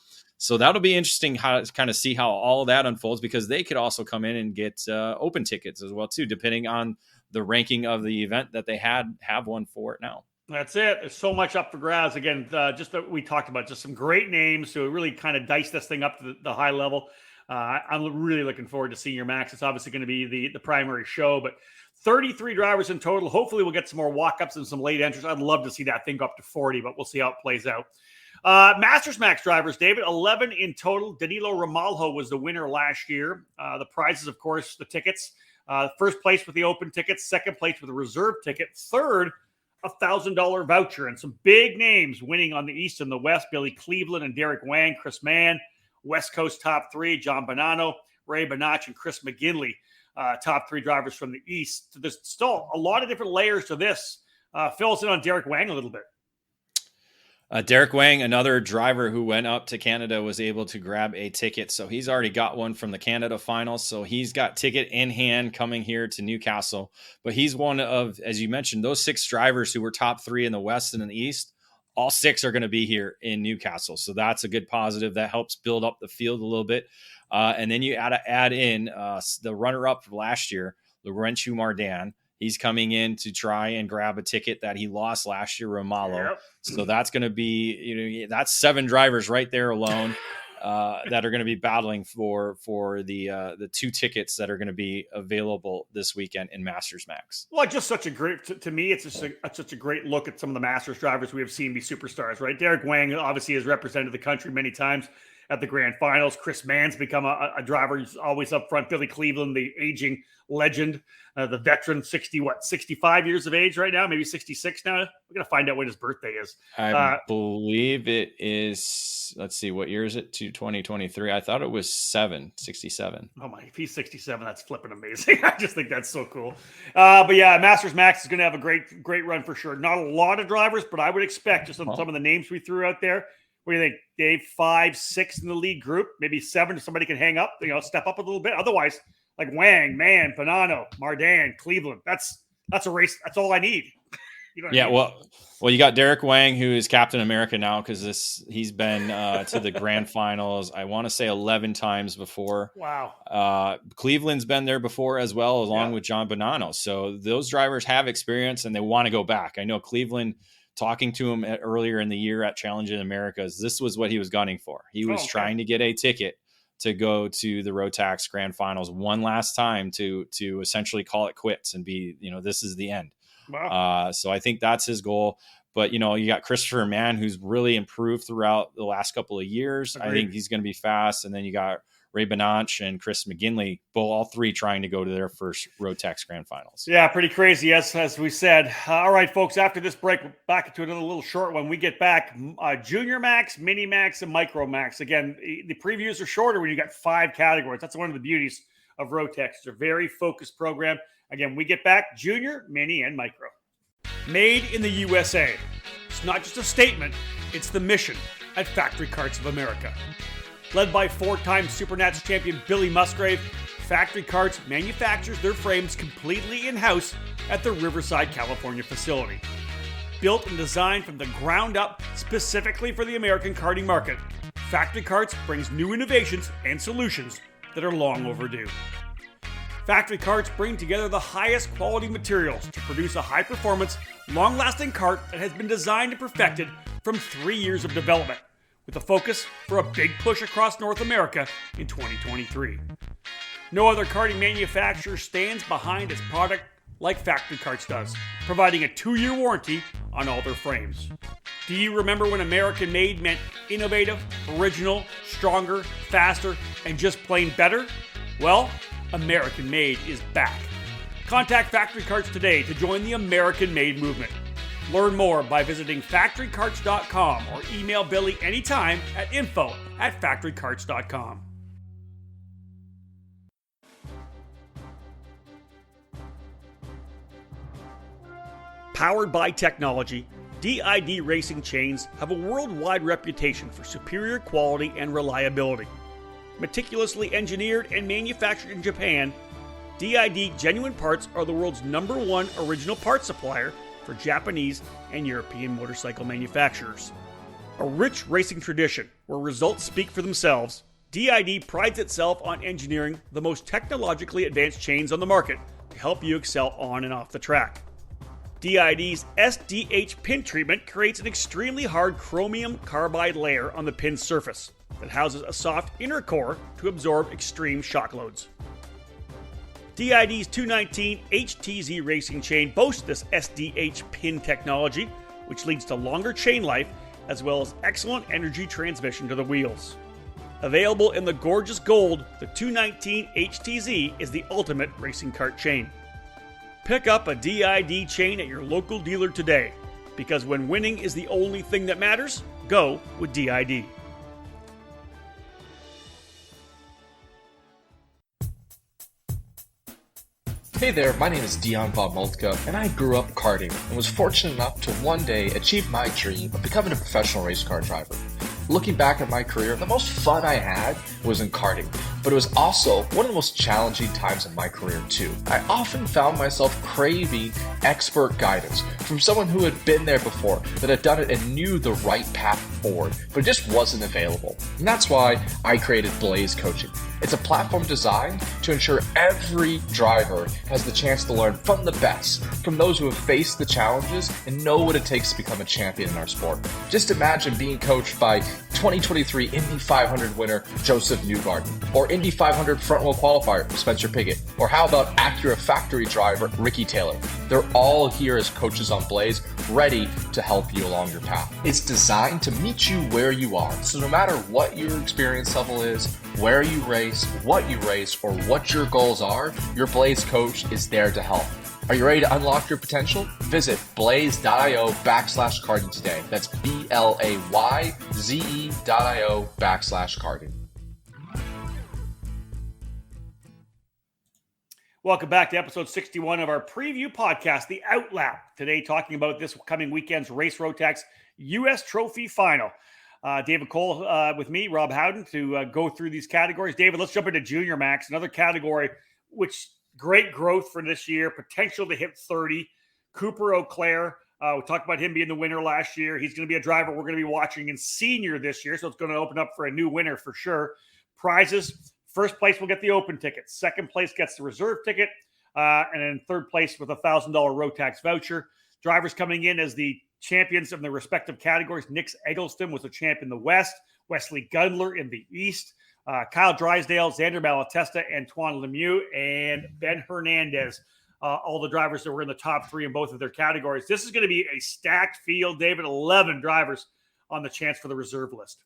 So that'll be interesting how to kind of see how all of that unfolds, because they could also come in and get open tickets as well too, depending on the ranking of the event that they have one for it now. That's it. There's so much up for grabs. Again, just that we talked about, just some great names to really kind of dice this thing up to the high level. I'm really looking forward to Senior Max. It's obviously going to be the primary show, but 33 drivers in total. Hopefully we'll get some more walk-ups and some late entries. I'd love to see that thing go up to 40, but we'll see how it plays out. Masters Max drivers, David, 11 in total. Danilo Ramalho was the winner last year. The prizes, of course, the tickets. First place with the open tickets, second place with a reserve ticket, third, $1,000 voucher, and some big names winning on the East and the West. Billy Cleveland and Derek Wang, Chris Mann, West Coast top three, John Bonanno, Ray Bonach, and Chris McGinley, top three drivers from the East. So there's still a lot of different layers to this. Fill us in on Derek Wang a little bit. Derek Wang, another driver who went up to Canada, was able to grab a ticket. So he's already got one from the Canada finals. So he's got ticket in hand coming here to Newcastle. But he's one of, as you mentioned, those 6 drivers who were top 3 in the West and in the East. All 6 are going to be here in Newcastle. So that's a good positive. That helps build up the field a little bit. And then you add in the runner-up from last year, Laurentiu Mardan. He's coming in to try and grab a ticket that he lost last year, Ramalho. Yep. So that's going to be, that's 7 drivers right there alone that are going to be battling for the 2 tickets that are going to be available this weekend in Masters Max. Well, just such a great, to me, it's just such a great look at some of the Masters drivers we have seen be superstars, right? Derek Wang obviously has represented the country many times at the grand finals. Chris Mann's become a driver who's always up front. Billy Cleveland, the aging legend, the veteran, 65 years of age right now, maybe 66 now. We're going to find out when his birthday is. I believe it is, let's see, what year is it? 2023. I thought it was 67. Oh my, if he's 67, that's flipping amazing. I just think that's so cool. But yeah, Masters Max is going to have a great run for sure. Not a lot of drivers, but I would expect just on some of the names we threw out there. What do you think, Dave? 5, 6 in the lead group, maybe 7 if somebody can hang up, step up a little bit. Otherwise, like Wang, Mann, Bonanno, Mardan, Cleveland. That's a race. That's all I need. Yeah, well, you got Derek Wang, who is Captain America now, because he's been to the grand finals, I want to say 11 times before. Wow. Cleveland's been there before as well, along with John Bonanno. So those drivers have experience and they want to go back. I know Cleveland, talking to him earlier in the year at Challenge in Americas, this was what he was gunning for. He was trying to get a ticket to go to the Rotax Grand Finals one last time to essentially call it quits and be, this is the end. Wow. So I think that's his goal. But, you got Christopher Mann, who's really improved throughout the last couple of years. Agreed. I think he's going to be fast. And then you got Ray Bonach and Chris McGinley, all 3 trying to go to their first Rotax Grand Finals. Yeah, pretty crazy, as we said. All right, folks, after this break, back into another little short one. We get back Junior Max, Mini Max, and Micro Max. Again, the previews are shorter when you got 5 categories. That's one of the beauties of Rotax. It's a very focused program. Again, we get back Junior, Mini, and Micro. Made in the USA. It's not just a statement, it's the mission at Factory Carts of America. Led by 4-time Supernats champion Billy Musgrave, Factory Carts manufactures their frames completely in-house at the Riverside, California facility. Built and designed from the ground up specifically for the American karting market, Factory Karts brings new innovations and solutions that are long overdue. Factory Karts bring together the highest quality materials to produce a high-performance, long-lasting kart that has been designed and perfected from 3 years of development, with a focus for a big push across North America in 2023. No other karting manufacturer stands behind its product like Factory Karts does, providing a 2-year warranty on all their frames. Do you remember when American made meant innovative, original, stronger, faster, and just plain better? Well, American made is back. Contact Factory Karts today to join the American made movement. Learn more by visiting factorykarts.com or email Billy anytime at info@factorykarts.com. Powered by technology, DID racing chains have a worldwide reputation for superior quality and reliability. Meticulously engineered and manufactured in Japan, DID genuine parts are the world's #1 original parts supplier for Japanese and European motorcycle manufacturers. A rich racing tradition where results speak for themselves, DID prides itself on engineering the most technologically advanced chains on the market to help you excel on and off the track. DID's SDH pin treatment creates an extremely hard chromium carbide layer on the pin surface that houses a soft inner core to absorb extreme shock loads. DID's 219 HTZ racing chain boasts this SDH pin technology, which leads to longer chain life as well as excellent energy transmission to the wheels. Available in the gorgeous gold, the 219 HTZ is the ultimate racing kart chain. Pick up a DID chain at your local dealer today, because when winning is the only thing that matters, go with DID. Hey there, my name is Dion Von Moltke, and I grew up karting and was fortunate enough to one day achieve my dream of becoming a professional race car driver. Looking back at my career, the most fun I had was in karting, but it was also one of the most challenging times in my career too. I often found myself craving expert guidance from someone who had been there before, that had done it and knew the right path forward, but it just wasn't available. And that's why I created Blaze Coaching. It's a platform designed to ensure every driver has the chance to learn from the best, from those who have faced the challenges and know what it takes to become a champion in our sport. Just imagine being coached by 2023 Indy 500 winner Joseph Newgarden, or Indy 500 front wheel qualifier Spencer Pigot, or how about Acura factory driver Ricky Taylor? They're all here as coaches on Blaze, ready to help you along your path. It's designed to meet you where you are, so no matter what your experience level is, where you race, what you race, or what your goals are, your Blaze coach is there to help. Are you ready to unlock your potential? Visit blaze.io/karting today. That's BLAYZE.io/karting. Welcome back to episode 61 of our preview podcast, The OutLap. Today, talking about this coming weekend's Race Rotax U.S. Trophy Final. David Cole with me, Rob Howden, to go through these categories. David, let's jump into Junior Max, another category which great growth for this year, potential to hit 30. Cooper Auclair, we talked about him being the winner last year. He's going to be a driver we're going to be watching in senior this year, so it's going to open up for a new winner for sure. Prizes, first place will get the open ticket. Second place gets the reserve ticket. And then third place with a $1,000 Rotax voucher. Drivers coming in as the champions of their respective categories. Nick Eggleston was the champ in the West. Wesley Gundler in the East. Kyle Drysdale, Xander Malatesta, Antoine Lemieux, and Ben Hernandez. All the drivers that were in the top three in both of their categories. This is going to be a stacked field, David. 11 drivers on the chance for the reserve list.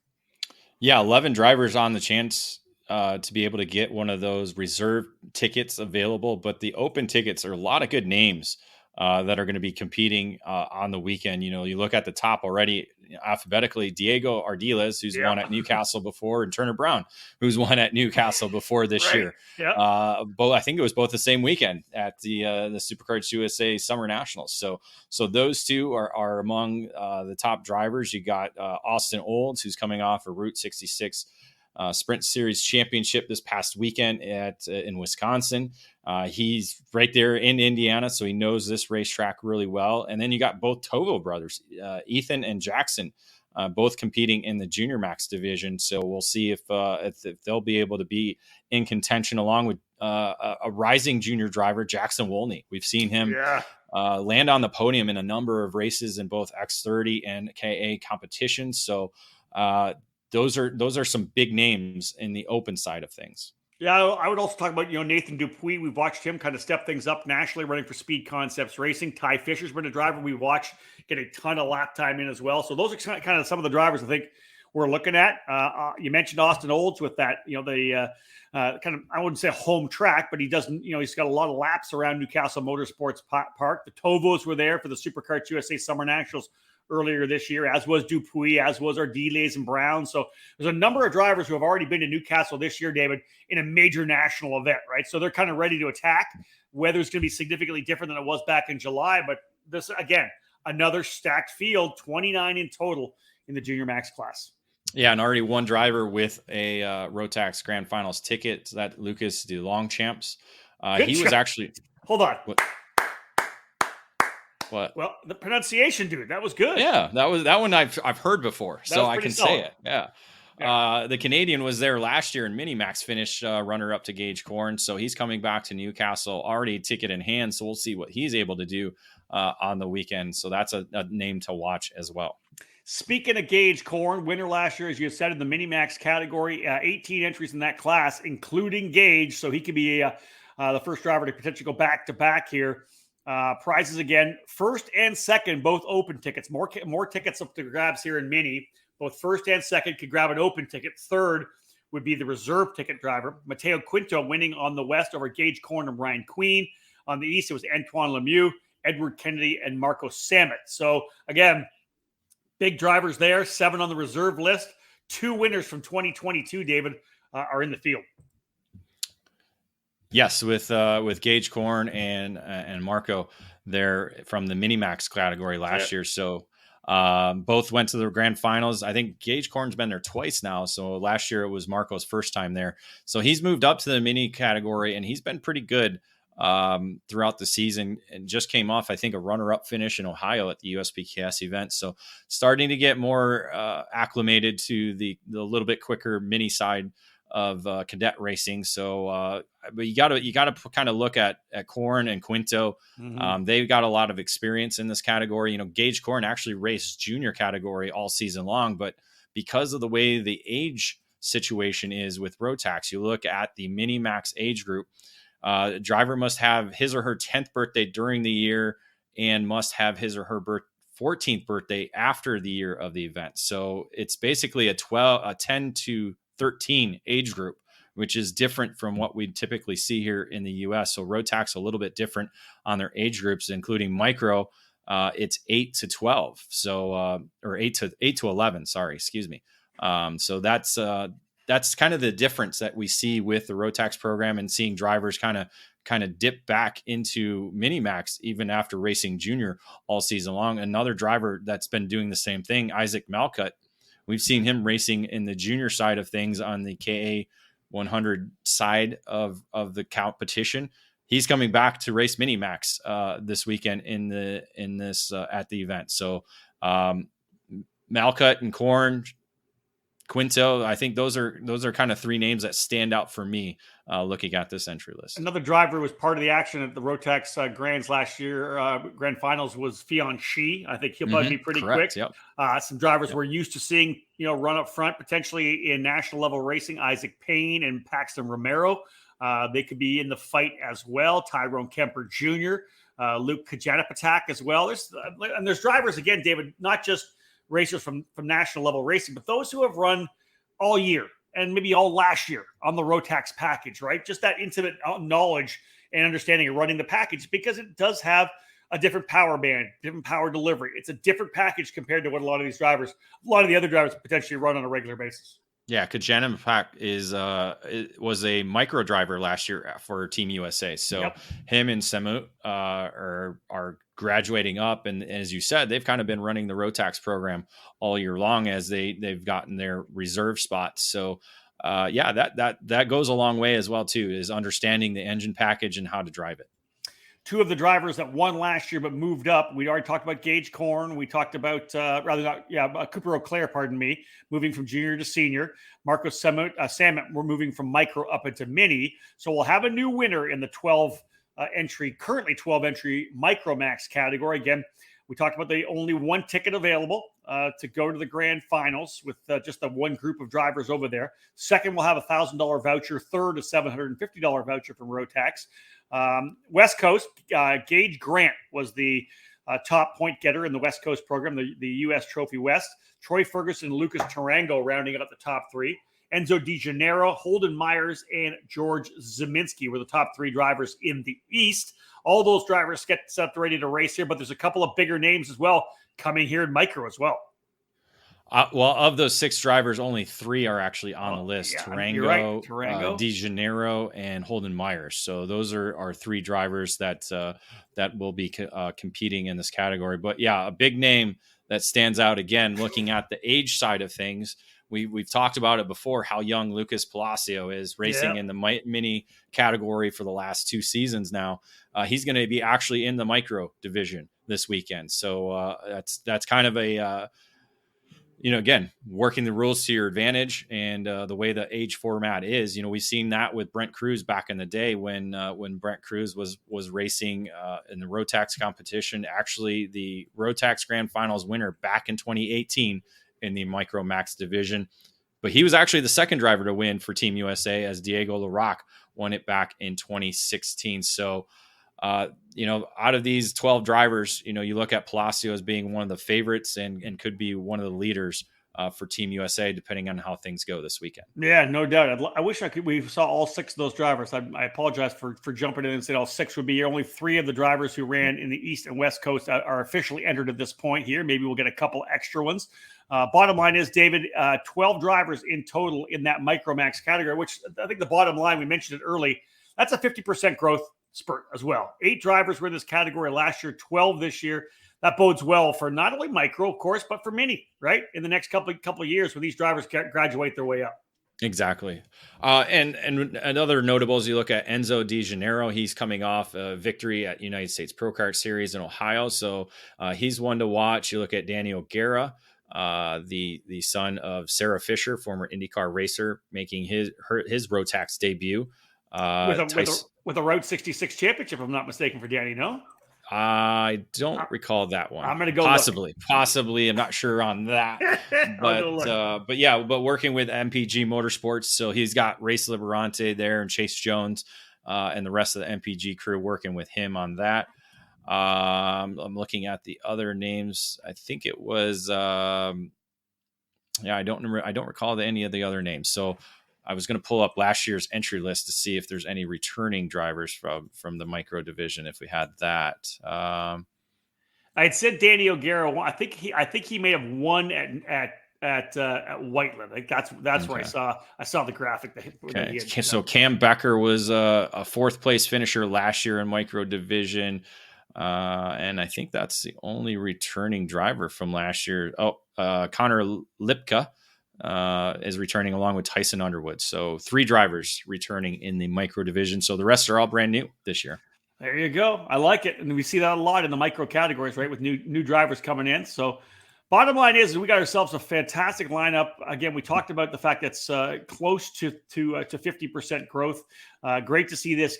Yeah, 11 drivers on the chance to be able to get one of those reserve tickets available. But the open tickets are a lot of good names that are going to be competing on the weekend. You know, you look at the top already alphabetically, Diego Ardiles, who's won at Newcastle before, and Turner Brown, who's won at Newcastle before this year. Both, I think it was both the same weekend at the Supercards USA Summer Nationals. So those two are among the top drivers. You got Austin Olds, who's coming off a Route 66 Sprint Series Championship this past weekend in Wisconsin. He's right there in Indiana, so he knows this racetrack really well. And then you got both Tovo brothers, Ethan and Jackson, both competing in the Junior Max division. So we'll see if they'll be able to be in contention along with a rising junior driver, Jackson Wolney. We've seen him land on the podium in a number of races in both X30 and KA competitions. So those are some big names in the open side of things. Yeah, I would also talk about, Nathan Dupuis. We've watched him kind of step things up nationally, running for Speed Concepts Racing. Ty Fisher's been a driver we watched get a ton of lap time in as well. So those are kind of some of the drivers I think we're looking at. You mentioned Austin Olds with that, the kind of, I wouldn't say home track, but he doesn't, he's got a lot of laps around Newcastle Motorsports Park. The Tovos were there for the Supercarts USA Summer Nationals earlier this year, as was Dupuis, as was our Delays and Brown. So there's a number of drivers who have already been to Newcastle this year, David, in a major national event, right? So they're kind of ready to attack. Weather's going to be significantly different than it was back in July, but this, again, another stacked field, 29 in total in the Junior Max class. Yeah, and already one driver with a Rotax Grand Finals ticket, that Lucas de Longchamps. He was actually... Hold on. What? Well, the pronunciation, dude, that was good. Yeah, that one I've heard before, so I can say it. Yeah. The Canadian was there last year in Minimax, finished runner up to Gage Corn, so he's coming back to Newcastle, already ticket in hand. So we'll see what he's able to do on the weekend. So that's a name to watch as well. Speaking of Gage Corn, winner last year, as you said, in the Minimax category, 18 entries in that class, including Gage, so he could be the first driver to potentially go back to back here. Prizes again, first and second, both open tickets. More tickets up to grabs here in Mini. Both first and second could grab an open ticket. Third would be the reserve ticket driver. Mateo Quinto winning on the west over Gage Corn and Ryan Queen. On the east, it was Antoine Lemieux, Edward Kennedy, and Marco Samet. So again, big drivers there. 7 on the reserve list. 2 winners from 2022, David, are in the field. Yes, with Gage Corn and Marco, they're from the Minimax category last year. So both went to the grand finals. I think Gage Corn's been there twice now. So last year it was Marco's first time there. So he's moved up to the mini category and he's been pretty good throughout the season, and just came off, I think, a runner-up finish in Ohio at the USPKS event. So starting to get more acclimated to the little bit quicker mini side of cadet racing. So, but you got to kind of look at Corn and Quinto. Mm-hmm. They've got a lot of experience in this category. Gage Corn actually raced junior category all season long, but because of the way the age situation is with Rotax, you look at the mini max age group, driver must have his or her 10th birthday during the year and must have his or her 14th birthday after the year of the event. So it's basically a 10 to 13 age group, which is different from what we typically see here in the US. So Rotax a little bit different on their age groups, including micro. It's 8 to 12. So, or 8 to 11, sorry, excuse me. So that's kind of the difference that we see with the Rotax program, and seeing drivers kind of dip back into Minimax even after racing junior all season long. Another driver that's been doing the same thing, Isaac Malcutt. We've seen him racing in the junior side of things on the KA 100 side of the competition. He's coming back to race Minimax this weekend in this at the event. So Malcutt and Corn, Quinto, I think those are kind of 3 names that stand out for me looking at this entry list. Another driver who was part of the action at the Rotax Grands last year, Grand Finals, was Fion Shi. I think he'll probably be pretty quick. Yep. Some drivers we're used to seeing, run up front, potentially in national level racing. Isaac Payne and Paxton Romero. They could be in the fight as well. Tyrone Kemper Jr., Luke Kajanapatak as well. There's drivers, again, David, not just racers from national level racing, but those who have run all year and maybe all last year on the Rotax package, right? Just that intimate knowledge and understanding of running the package, because it does have a different power band, different power delivery. It's a different package compared to what a lot of the other drivers potentially run on a regular basis. Yeah, Kajanapatak was a micro driver last year for Team USA. So him and Samu are graduating up, and as you said, they've kind of been running the Rotax program all year long as they've gotten their reserve spots. So that goes a long way as well too, is understanding the engine package and how to drive it. Two of the drivers that won last year but moved up. We already talked about Gage Korn. We talked about Cooper Auclair, moving from junior to senior. Marco Samet, we're moving from micro up into mini. So we'll have a new winner in the 12 entry Micro Max category. Again, we talked about the only one ticket available to go to the grand finals with just the one group of drivers over there. Second, we'll have a $1,000 voucher. Third, a $750 voucher from Rotax. West Coast, Gage Grant was the top point getter in the West Coast program, the U.S. Trophy West. Troy Ferguson and Lucas Tarango rounding out the top three. Enzo Di Janeiro, Holden Myers, and George Zeminski were the top three drivers in the East. All those drivers get set up ready to race here, but there's a couple of bigger names as well coming here in micro as well. Well, of those 6 drivers, only 3 are actually on the list. Yeah, Tarango, Di Janeiro, and Holden Myers. So those are 3 drivers that will be competing in this category. But yeah, a big name that stands out again, looking at the age side of things. We've talked about it before, how young Lucas Palacio is, racing in the mini category for the last 2 seasons now. He's going to be actually in the micro division this weekend. So that's kind of a again, working the rules to your advantage, and the way the age format is. We've seen that with Brent Cruz back in the day when Brent Cruz was racing in the Rotax competition. Actually, the Rotax Grand Finals winner back in 2018 in the Micro Max division. But he was actually the second driver to win for Team USA, as Diego Larocque won it back in 2016. So, out of these 12 drivers, you look at Palacio as being one of the favorites and could be one of the leaders for Team USA, depending on how things go this weekend. Yeah, no doubt. I wish we saw all 6 of those drivers. I apologize for jumping in and saying all 6 would be here. Only 3 of the drivers who ran in the East and West Coast are officially entered at this point here. Maybe we'll get a couple extra ones. Bottom line is, David, 12 drivers in total in that Micromax category, which I think the bottom line, we mentioned it early, that's a 50% growth spurt as well. 8 drivers were in this category last year, 12 this year. That bodes well for not only micro, of course, but for mini, right? In the next couple of years when these drivers graduate their way up. Exactly. And another notables, you look at Enzo Di Janeiro. He's coming off a victory at United States Pro Kart Series in Ohio. So he's one to watch. You look at Daniel Guerra, the son of Sarah Fisher, former IndyCar racer, making his Rotax debut. With a Route 66 championship, if I'm not mistaken, for Danny, no? I don't recall that one. I'm going to go possibly. I'm not sure on that, but working with MPG Motorsports. So he's got Race Liberante there and Chase Jones, and the rest of the MPG crew working with him on that. I'm looking at the other names. I think it was, I don't recall any of the other names. So I was going to pull up last year's entry list to see if there's any returning drivers from the micro division, if we had that. I had said Danny O'Gara. I think he may have won at Whiteland. Like that's okay. Where I saw the graphic. Okay. So Cam Becker was a 4th place finisher last year in micro division. And I think that's the only returning driver from last year. Connor Lipka is returning along with Tyson Underwood. So 3 drivers returning in the micro division. So the rest are all brand new this year. There you go. I like it. And we see that a lot in the micro categories, right? With new drivers coming in. So bottom line is we got ourselves a fantastic lineup. Again, we talked about the fact that's close to 50% growth. Great to see this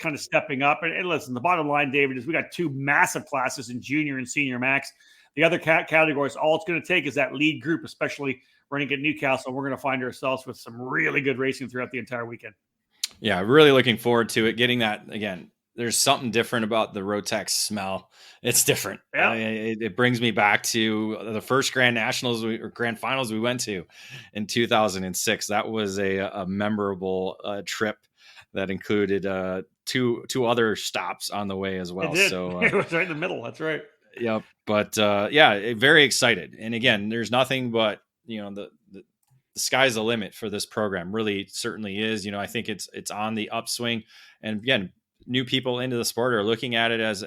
kind of stepping up. And listen, the bottom line, David, is we got 2 massive classes in junior and senior max. The other categories, all it's going to take is that lead group, especially running at Newcastle. We're going to find ourselves with some really good racing throughout the entire weekend. Yeah, really looking forward to it. Getting that, again, there's something different about the Rotax smell. It's different. Yeah. It brings me back to the first Grand Finals we went to in 2006. That was a memorable trip that included two other stops on the way as well. So it was right in the middle. That's right. Yep. But very excited. And again, there's nothing but, the sky's the limit for this program. Really, certainly is. I think it's on the upswing. And again, new people into the sport are looking at it as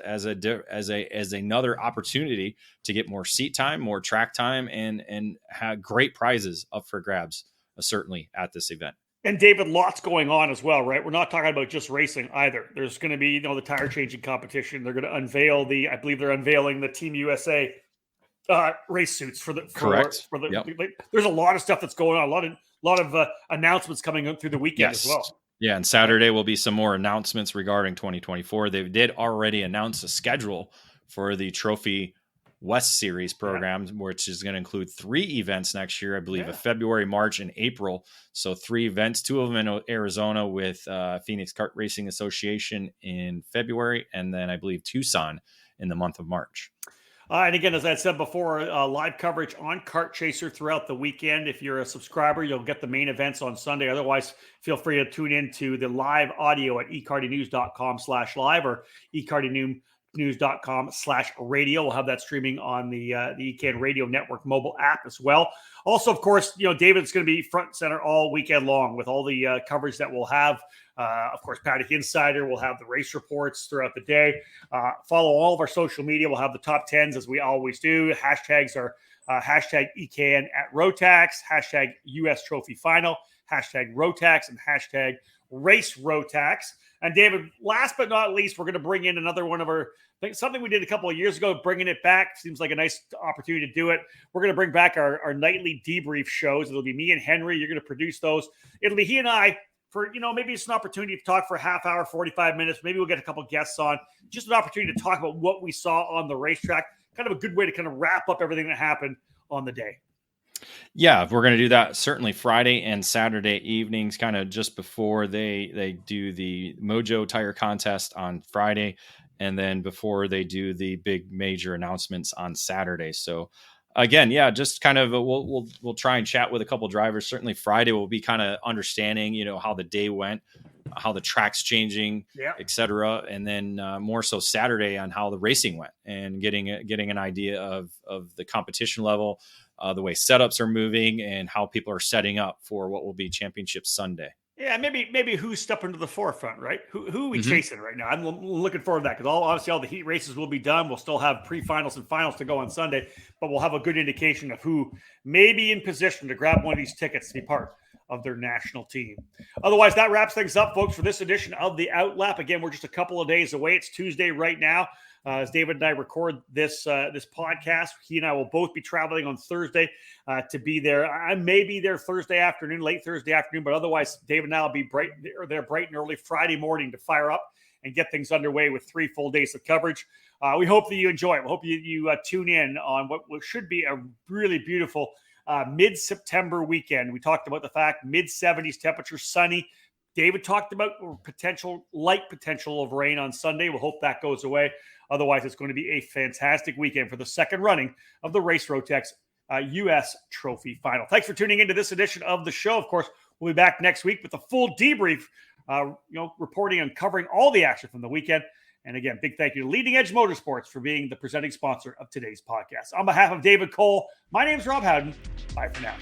another opportunity to get more seat time, more track time, and have great prizes up for grabs certainly at this event. And David, lots going on as well, right? We're not talking about just racing either. There's going to be, the tire changing competition. They're going to unveil I believe they're unveiling the Team USA race suits Correct. Yep. There's a lot of stuff that's going on. A lot of announcements coming up through the weekend as well. Yeah, and Saturday will be some more announcements regarding 2024. They did already announce a schedule for the Trophy West Series program, which is going to include 3 events next year, I believe, of February, March, and April. So 3 events, 2 of them in Arizona with Phoenix Kart Racing Association in February, and then I believe Tucson in the month of March. And again, as I said before, live coverage on Kart Chaser throughout the weekend. If you're a subscriber, you'll get the main events on Sunday. Otherwise, feel free to tune in to the live audio at ekartingnews.com/live or ekartingnews.com/radio. We'll have that streaming on the EKN Radio Network mobile app as well. Also, of course, David's going to be front and center all weekend long with all the coverage that we'll have. Of course, Paddock Insider will have the race reports throughout the day. Follow all of our social media. We'll have the top 10s as we always do. Hashtags are hashtag EKN at Rotax, hashtag US Trophy Final, hashtag Rotax, and hashtag Race Rotax. And David, last but not least, we're going to bring in another one of something we did a couple of years ago, bringing it back. Seems like a nice opportunity to do it. We're going to bring back our nightly debrief shows. It'll be me and Henry. You're going to produce those. It'll be he and I for, maybe it's an opportunity to talk for a half hour, 45 minutes. Maybe we'll get a couple of guests on. Just an opportunity to talk about what we saw on the racetrack. Kind of a good way to kind of wrap up everything that happened on the day. Yeah, we're going to do that certainly Friday and Saturday evenings, kind of just before they do the Mojo Tire Contest on Friday, and then before they do the big major announcements on Saturday. So again, just kind of we'll try and chat with a couple drivers. Certainly Friday will be kind of understanding, how the day went, how the track's changing, et cetera. And then more so Saturday on how the racing went and getting an idea of the competition level, the way setups are moving, and how people are setting up for what will be Championship Sunday. Yeah, maybe who's stepping to the forefront, right? Who are we chasing right now? I'm looking forward to that because obviously all the heat races will be done. We'll still have pre-finals and finals to go on Sunday, but we'll have a good indication of who may be in position to grab one of these tickets to be part of their national team. Otherwise, that wraps things up, folks, for this edition of the OutLap. Again, we're just a couple of days away. It's Tuesday right now. As David and I record this podcast, he and I will both be traveling on Thursday to be there. I may be there Thursday afternoon, late Thursday afternoon, but otherwise, David and I will be bright and early Friday morning to fire up and get things underway with 3 full days of coverage. We hope that you enjoy it. We hope you tune in on what should be a really beautiful mid-September weekend. We talked about the fact mid-70s temperature, sunny. David talked about light potential of rain on Sunday. We'll hope that goes away. Otherwise, it's going to be a fantastic weekend for the second running of the Race Rotax U.S. Trophy Final. Thanks for tuning into this edition of the show. Of course, we'll be back next week with a full debrief, reporting and covering all the action from the weekend. And again, big thank you to Leading Edge Motorsports for being the presenting sponsor of today's podcast. On behalf of David Cole, my name is Rob Howden. Bye for now.